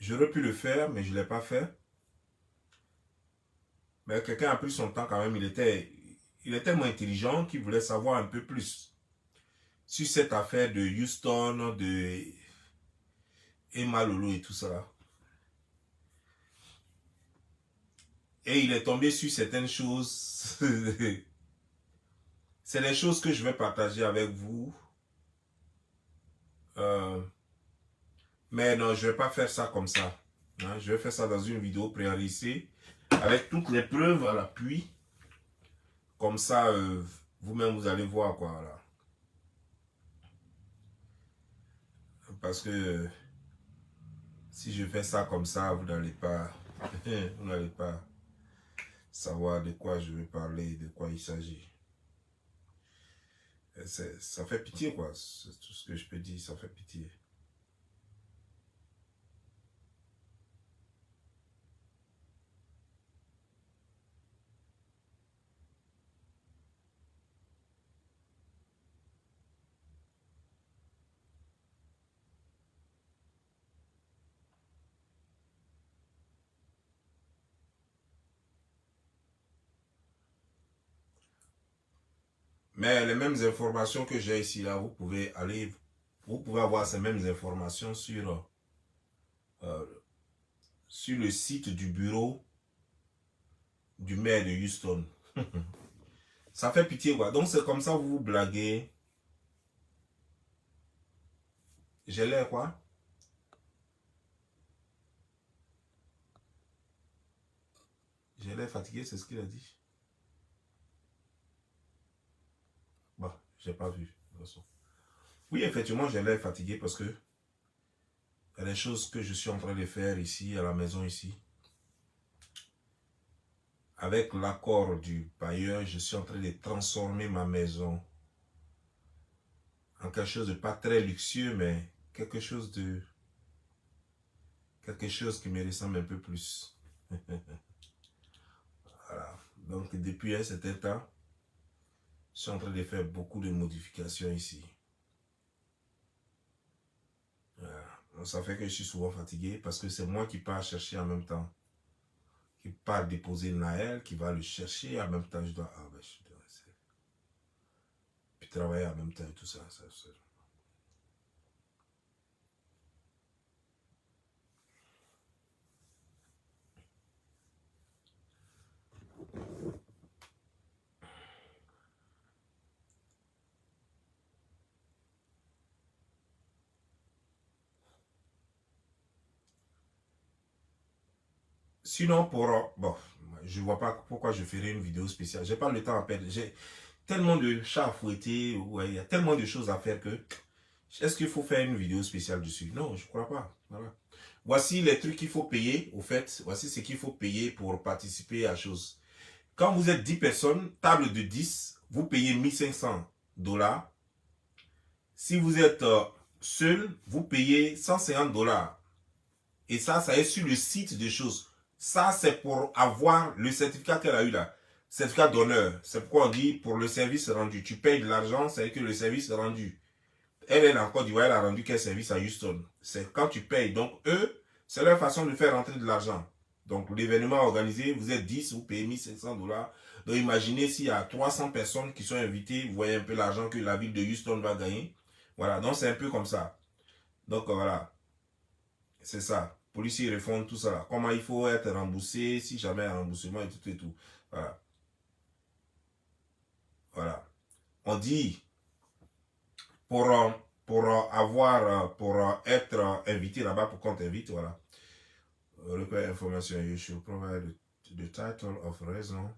J'aurais pu le faire, mais je ne l'ai pas fait. Mais quelqu'un a pris son temps quand même. Il est tellement intelligent qu'il voulait savoir un peu plus sur cette affaire de Houston, de Emma Lolo et tout ça. Et il est tombé sur certaines choses. C'est les choses que je vais partager avec vous. Euh, mais non, je ne vais pas faire ça comme ça. Hein, je vais faire ça dans une vidéo préenregistrée avec toutes les preuves à l'appui. Comme ça, vous-même, vous allez voir quoi. Là. Parce que si je fais ça comme ça, vous n'allez pas, vous n'allez pas savoir de quoi je vais parler, de quoi il s'agit. Ça fait pitié, quoi. C'est tout ce que je peux dire, ça fait pitié. Mais les mêmes informations que j'ai ici, là, vous pouvez avoir ces mêmes informations euh, sur le site du bureau du maire de Houston. Ça fait pitié, quoi. Donc, c'est comme ça, vous vous blaguez. J'ai l'air, quoi. J'ai l'air fatigué, c'est ce qu'il a dit. Bon, j'ai pas vu. De toute façon. Oui, effectivement, j'ai l'air fatigué parce que il y a des choses que je suis en train de faire ici, à la maison, ici. Avec l'accord du bailleur, je suis en train de transformer ma maison en quelque chose de pas très luxueux, mais quelque chose qui me ressemble un peu plus. Voilà. Donc, depuis un certain temps, je suis en train de faire beaucoup de modifications ici. Voilà. Donc, ça fait que je suis souvent fatigué parce que c'est moi qui pars chercher en même temps. Qui part déposer Naël, qui va le chercher. En même temps, je dois... Ah, ben, je dois rester. Puis travailler en même temps et tout ça. Sinon, bon, je ne vois pas pourquoi je ferais une vidéo spéciale. J'ai pas le temps à perdre. J'ai tellement de chats à fouetter. Ouais, il y a tellement de choses à faire que... Est-ce qu'il faut faire une vidéo spéciale dessus? Non, je ne crois pas. Voilà. Voici les trucs qu'il faut payer. Au fait, voici ce qu'il faut payer pour participer à la chose. Quand vous êtes 10 personnes, table de 10, vous payez 1500 $. Si vous êtes seul, vous payez 150 $. Et ça est sur le site des choses. Ça, c'est pour avoir le certificat qu'elle a eu là. Certificat d'honneur. C'est pourquoi on dit pour le service rendu. Tu payes de l'argent, c'est que le service est rendu. Elle en Côte d'Ivoire, elle a rendu quel service à Houston. C'est quand tu payes. Donc, eux, c'est leur façon de faire rentrer de l'argent. Donc, l'événement organisé, vous êtes 10, vous payez 1500 $. Donc, imaginez s'il y a 300 personnes qui sont invitées, vous voyez un peu l'argent que la ville de Houston va gagner. Voilà, donc c'est un peu comme ça. Donc, voilà, c'est ça. Policiers répondent tout ça. Là. Comment il faut être remboursé, si jamais un remboursement et tout et tout. Voilà. Voilà. On dit, pour, euh, pour être invité là-bas, pour qu'on t'invite, voilà. Require information, you should provide the title of raison.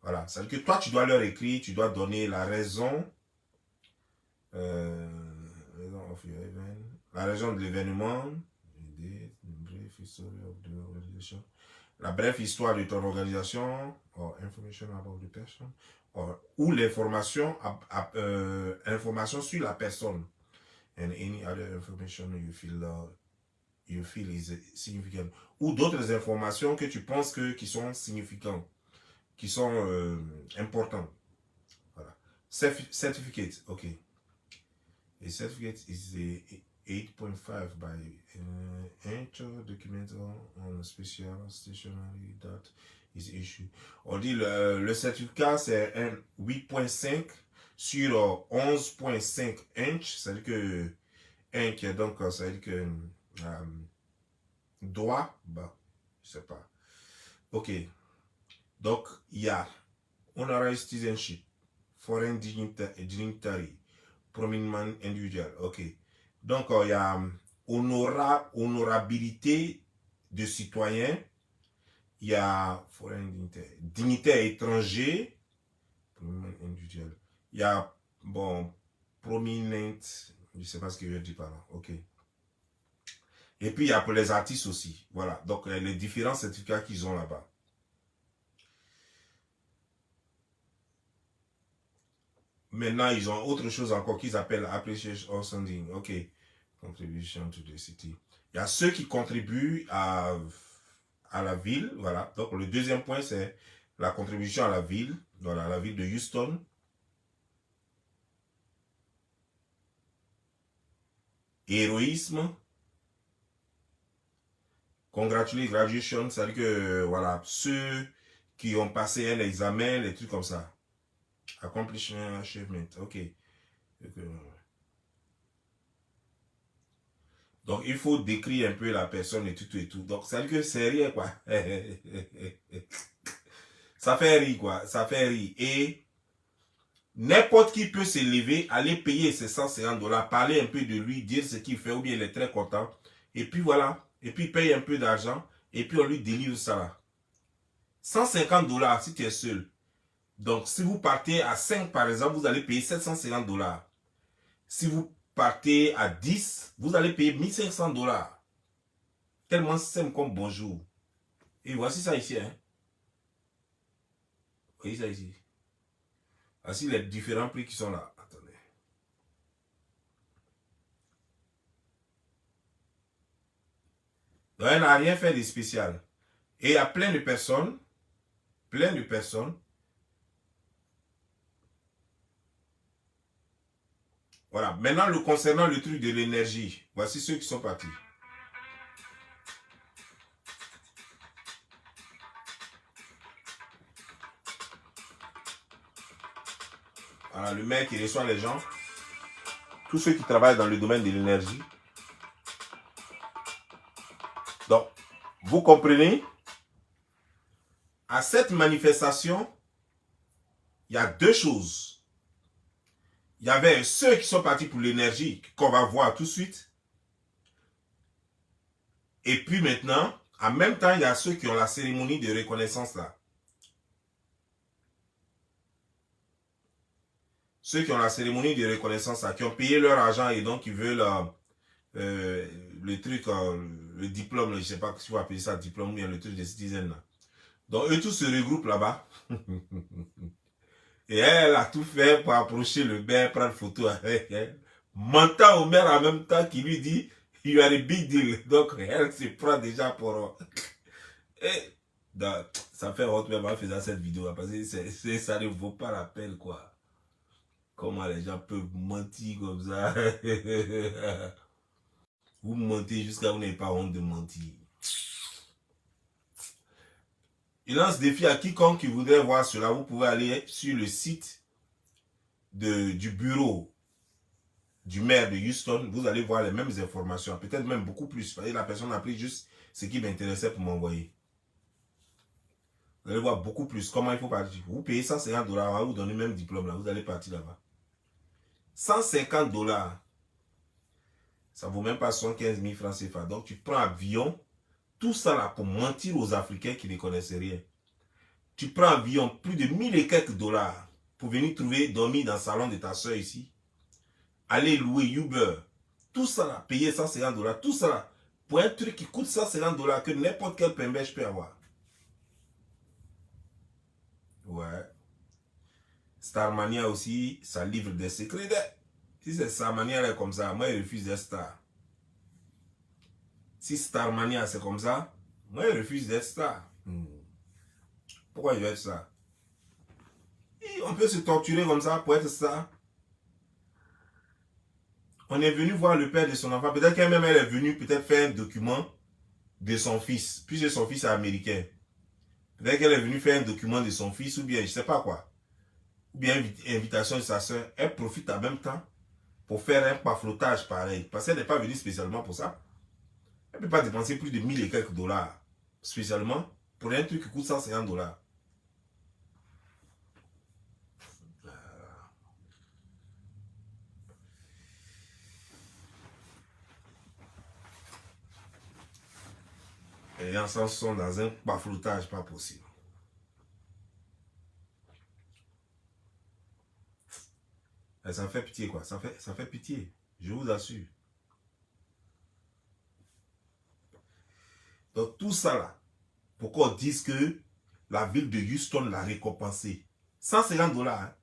Voilà. Ça veut dire que toi, tu dois leur écrire, tu dois donner la raison, raison of your event, la raison de l'événement, la brève histoire de ton organisation, or information about the person, ou l'information information sur la personne, and any other information you feel is significant, ou d'autres informations que tu penses qui sont significantes, qui sont importantes. Voilà. Certificate, ok. A certificate is 8.5 by inch documental on a special stationery that is issued. On dit le certificat c'est un 8.5 sur 11.5 inch, c'est-à-dire que inch, donc ça veut dire que doigt, bah, je sais pas. Ok, donc il y a honorary citizenship, foreign dignitary, prominent individual, ok. Donc il y a honorabilité de citoyen, il y a foreign dignitaire étranger, prominent individual. Il y a, bon, prominent, je ne sais pas ce que je dis par là, ok. Et puis il y a pour les artistes aussi, voilà. Donc les différents certificats qu'ils ont là-bas. Maintenant, ils ont autre chose encore qu'ils appellent Appreciation or Standing. Ok. Contribution to the city. Il y a ceux qui contribuent à la ville. Voilà. Donc, le deuxième point, c'est la contribution à la ville. Voilà, la ville de Houston. Héroïsme. Congratulate graduation. C'est-à-dire que, voilà, ceux qui ont passé un examen, les trucs comme ça. Accomplishment, achievement. Ok. Donc, il faut décrire un peu la personne et tout et tout. Donc, ça veut dire que c'est rien, quoi. Ça fait rire, quoi. Ça fait rire. Et n'importe qui peut se lever, aller payer ses $150, parler un peu de lui, dire ce qu'il fait, ou bien il est très content. Et puis voilà. Et puis il paye un peu d'argent. Et puis on lui délivre ça là. $150 si tu es seul. Donc, si vous partez à 5, par exemple, vous allez payer $750. Si vous partez à 10, vous allez payer $1500. Tellement simple comme bonjour. Et voici ça ici. Hein. Voyez ça ici. Voici les différents prix qui sont là. Attendez. Donc, elle n'a rien fait de spécial. Et il y a plein de personnes. Voilà. Maintenant, concernant le truc de l'énergie, voici ceux qui sont partis. Voilà, le mec qui reçoit les gens. Tous ceux qui travaillent dans le domaine de l'énergie. Donc, vous comprenez? À cette manifestation, il y a deux choses. Il y avait ceux qui sont partis pour l'énergie, qu'on va voir tout de suite. Et puis maintenant, en même temps, il y a ceux qui ont la cérémonie de reconnaissance là. Ceux qui ont la cérémonie de reconnaissance là, qui ont payé leur argent et donc qui veulent le truc, le diplôme, je ne sais pas si vous appelez ça diplôme, ou bien le truc de citizen là. Donc eux tous se regroupent là-bas. Et elle a tout fait pour approcher le maire, prendre photo avec elle. Mentant au maire en même temps qui lui dit you are a big deal. Donc elle se prend déjà pour... Et, donc, ça fait honte même en faisant cette vidéo parce que ça ne vaut pas la peine quoi. Comment les gens peuvent mentir comme ça. Vous mentez jusqu'à vous n'avez pas honte de mentir. Il lance défi à quiconque qui voudrait voir cela. Vous pouvez aller sur le site du bureau du maire de Houston. Vous allez voir les mêmes informations. Peut-être même beaucoup plus. La personne a pris juste ce qui m'intéressait pour m'envoyer. Vous allez voir beaucoup plus. Comment il faut partir. Vous payez $150. On va vous donner le même diplôme. Là. Vous allez partir là-bas. $150. Ça ne vaut même pas 75 000 francs CFA. Donc tu prends avion. Tout ça là pour mentir aux Africains qui ne connaissent rien. Tu prends avion plus de 1000 et quelques dollars pour venir dormir dans le salon de ta soeur ici. Aller louer Uber. Tout ça là, payer $150. Tout ça là, pour un truc qui coûte $150 que n'importe quel pembèche peut avoir. Ouais. Starmania aussi, ça livre des secrets. Si c'est Starmania là comme ça, moi je refuse d'être star. Si Starmania c'est comme ça, moi je refuse d'être star. Pourquoi je vais être ça? Et on peut se torturer comme ça pour être star. On est venu voir le père de son enfant. Peut-être qu'elle-même, elle est venue peut-être faire un document de son fils. Puisque son fils est américain. Peut-être qu'elle est venue faire un document de son fils ou bien, je ne sais pas quoi. Ou bien invitation de sa soeur. Elle profite en même temps pour faire un paflotage pareil. Parce qu'elle n'est pas venue spécialement pour ça. Elle ne peut pas dépenser plus de 1000 et quelques dollars. Spécialement pour un truc qui coûte 150 dollars. Et les gens sont dans un bafloutage pas possible. Et ça me fait pitié quoi, ça fait pitié, je vous assure. Donc tout ça là, pourquoi on dise que la ville de Houston l'a récompensé. 150 dollars. Hein.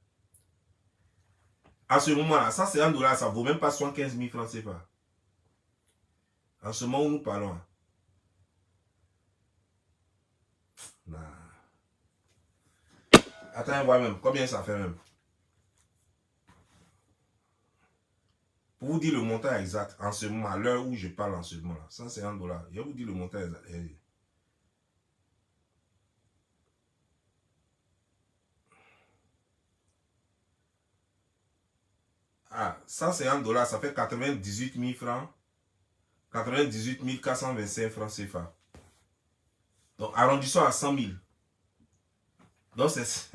À ce moment-là, 150 dollars, ça ne vaut même pas 75 000 francs CFA. En ce moment où nous parlons. Nah. Attends, voir même. Combien ça fait même? Pour vous dire le montant exact, en ce moment, à l'heure où je parle en ce moment, là, 150 dollars. Je vais vous dire le montant exact. Ah, 150 dollars, ça fait 98 000 francs. 98 425 francs CFA. Donc, arrondissons à 100 000. Donc, c'est...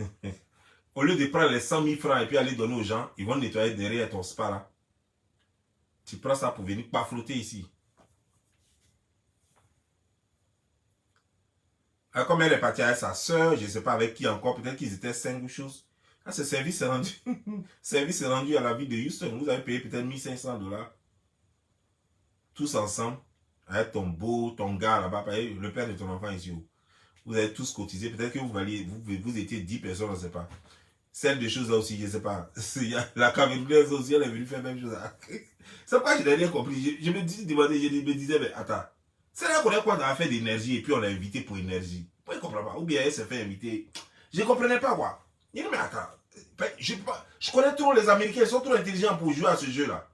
Au lieu de prendre les 100 000 francs et puis aller donner aux gens, ils vont nettoyer derrière ton spa là. Tu prends ça pour venir pas flotter ici. Alors, comme elle est partie avec sa soeur, je ne sais pas avec qui encore, peut-être qu'ils étaient 5 ou choses. Ah, ce service est rendu. Service est rendu à la ville de Houston. Vous avez payé peut-être 1500 dollars. Tous ensemble. Avec ton beau, ton gars là-bas, le père de ton enfant ici. Vous avez tous cotisé. Peut-être que vous étiez 10 personnes, je ne sais pas. Celle des choses là aussi, je ne sais pas. La camerounaise aussi, elle est venue faire la même chose. C'est pourquoi je n'ai rien compris. Je me disais, mais attends. C'est là qu'on est quoi dans l'affaire d'énergie et puis on l'a invité pour énergie. Moi, je ne comprends pas. Ou bien elle s'est fait inviter. Je ne comprenais pas quoi. Il dit, mais attends. Je connais trop les Américains, ils sont trop intelligents pour jouer à ce jeu-là.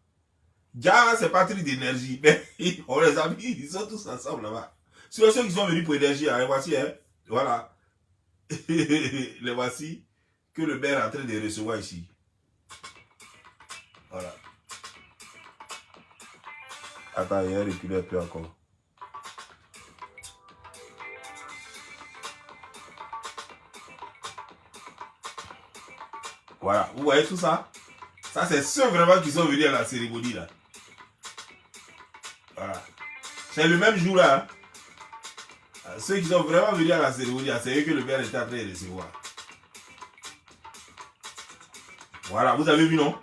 Déjà, c'est pas truc d'énergie. Mais on les a mis, ils sont tous ensemble là-bas. Sur ceux qui sont venus pour énergie, hein, les voici, hein. Voilà. Les voici que le maire est en train de recevoir ici. Voilà. Attends, il y a un reculé un peu encore. Voilà, vous voyez tout ça? Ça, c'est ceux vraiment qui sont venus à la cérémonie là. Voilà. C'est le même jour là. Hein? Ceux qui sont vraiment venus à la cérémonie, c'est eux que le maire était en train de recevoir. Voilà, vous avez vu non?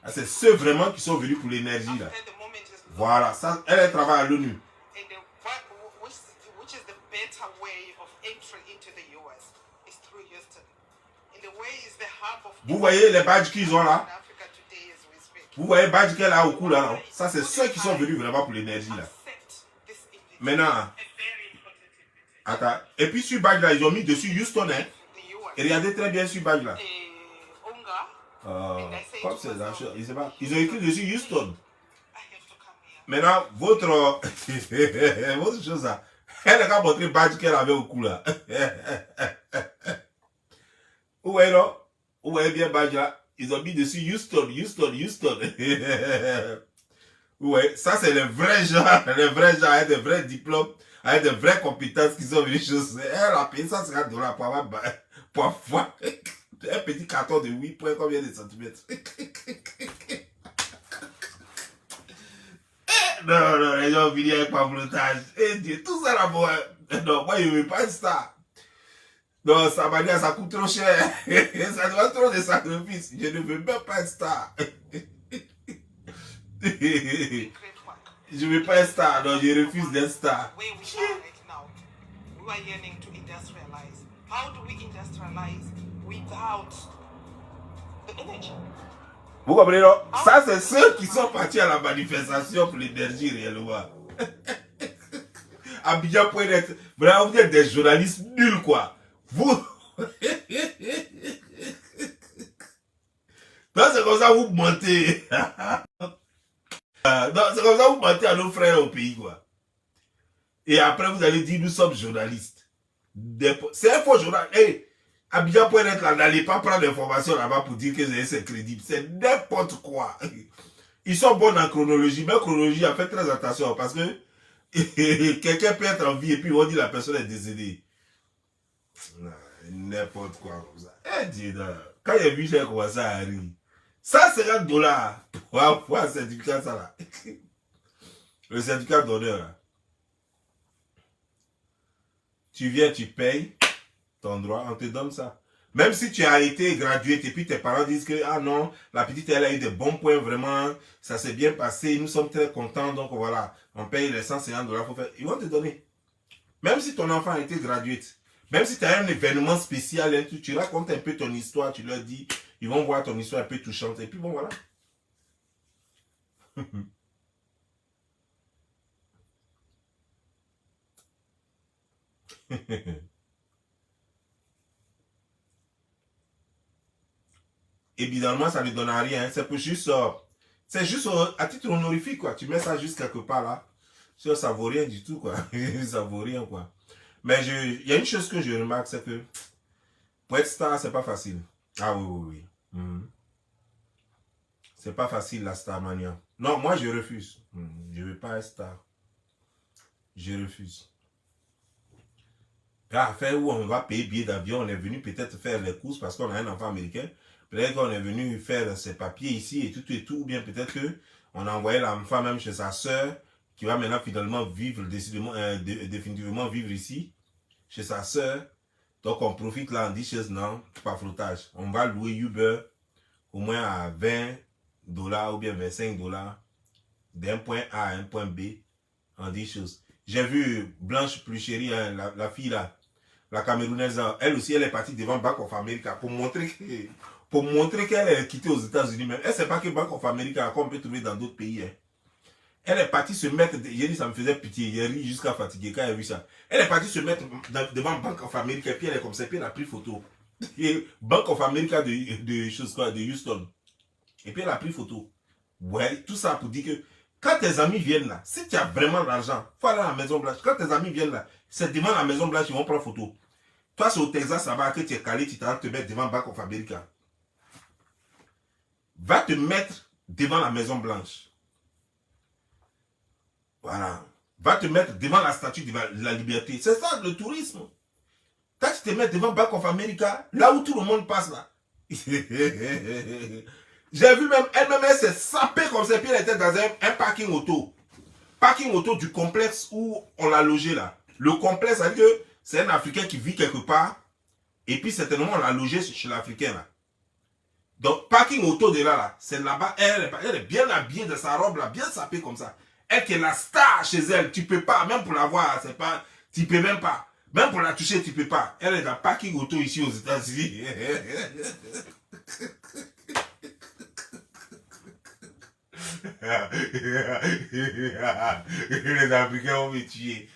C'est ceux vraiment qui sont venus pour l'énergie là. Voilà, ça, elle travaille à l'ONU. Vous voyez les badges qu'ils ont là? Vous voyez les badges qu'elle a au cou là, non? Ça, c'est ceux qui sont venus vraiment pour l'énergie là. Maintenant, attends. Et puis sur badge là, ils ont mis dessus Houston, hein? Et regardez très bien sur badge là. Comme c'est la chose, ils ont écrit dessus Houston. Maintenant, votre chose là, elle a montré le badge qu'elle avait au cou là. Vous voyez non? Vous voyez bien le badge là? Ils ont mis dessus Houston, Houston, Houston. Ouais, ça c'est les vrais gens avec des vrais diplômes, avec des vraies compétences qui sont venus chez elle. Elle a payé 150 dollars pour avoir un petit carton de 8 points, combien de centimètres? Non, les gens viennent avec pavlotage. Et Dieu, tout ça là, moi, non, moi je ne veux pas une star. Non, ça m'a dit, ça coûte trop cher. Ça doit trop de sacrifices. Je ne veux même pas une star. Je ne veux pas être star, non, je refuse d'être star. Vous comprenez, non? Ça, c'est ceux qui sont partis à la manifestation pour l'énergie réellement. Abidjan.net, vraiment, vous êtes des journalistes nuls, quoi. Vous. Donc, c'est comme ça, vous mentez. Non, c'est comme ça que vous mentez à nos frères au pays, quoi. Et après, vous allez dire, nous sommes journalistes. C'est un faux journal. Hey, Abidjan.net, là, n'allez pas prendre l'information là-bas pour dire que c'est crédible. C'est n'importe quoi. Ils sont bons en chronologie, mais en chronologie, faites très attention parce que quelqu'un peut être en vie et puis on dit la personne est décédée. N'importe quoi comme ça. Eh, quand il a vu, j'ai commencé à rire. $150 pour un certificat, ça là. Le certificat d'honneur là. Tu viens, tu payes ton droit, on te donne ça. Même si tu as été gradué et puis tes parents disent que, ah non, la petite, elle a eu des bons points, vraiment, ça s'est bien passé, nous sommes très contents, donc voilà, on paye les $150 pour faire. Ils vont te donner. Même si ton enfant a été gradué, même si tu as un événement spécial, tu racontes un peu ton histoire, tu leur dis, ils vont voir ton histoire un peu touchante, et puis bon, voilà. Évidemment, ça ne donne à rien. C'est juste à titre honorifique, quoi. Tu mets ça juste quelque part là. Ça vaut rien du tout, quoi. Ça vaut rien, quoi. Mais il y a une chose que je remarque, c'est que pour être star, c'est pas facile. Ah oui, oui, oui. C'est pas facile, la star mania. Non, moi, je refuse. Je veux pas être star. Je refuse. Là, faire où on va payer billet d'avion, on est venu peut-être faire les courses parce qu'on a un enfant américain. Peut-être qu'on est venu faire ses papiers ici et tout, ou bien peut-être qu'on a envoyé l'enfant même chez sa soeur, qui va maintenant finalement vivre, définitivement vivre ici, chez sa soeur. Donc on profite là, on dit chez non, pas flottage. On va louer Uber au moins à $20 ou bien $25 d'un point A à un point B, on dit choses. J'ai vu Blanche plus chérie, hein, la fille là, la Camerounaise, elle aussi, elle est partie devant Bank of America pour montrer qu'elle est quittée aux États-Unis même. Elle ne sait pas que Bank of America, qu'on peut trouver dans d'autres pays. Hein. Elle est partie se mettre, j'ai dit ça me faisait pitié, j'ai ri jusqu'à fatiguer quand elle a vu ça. Elle est partie se mettre devant Bank of America, puis elle est comme ça, puis elle a pris photo. Et Bank of America de Houston. Et puis elle a pris photo. Ouais, tout ça pour dire que quand tes amis viennent là, si tu as vraiment l'argent, il faut aller à la Maison Blanche. Quand tes amis viennent là, c'est devant la Maison Blanche, ils vont prendre photo. Toi, c'est au Texas, ça va que tu es calé, tu t'as te mettre devant Bank of America. Va te mettre devant la Maison Blanche. Voilà. Va te mettre devant la statue de la liberté. C'est ça le tourisme. Quand tu te mets devant Bank of America, là où tout le monde passe là. J'ai vu même, elle s'est sapée comme ça, puis elle était dans un parking auto. Parking auto du complexe où on l'a logé là. Le complexe, ça veut dire que c'est un Africain qui vit quelque part, et puis certainement on l'a logé chez l'Africain là. Donc, parking auto de là, c'est là-bas, elle est bien habillée de sa robe là, bien sapée comme ça. Elle qui est la star chez elle, tu peux pas, même pour la voir, c'est pas, tu peux même pas. Même pour la toucher, tu peux pas. Elle est dans parking auto ici aux États-Unis. Les Africains vont me tuer.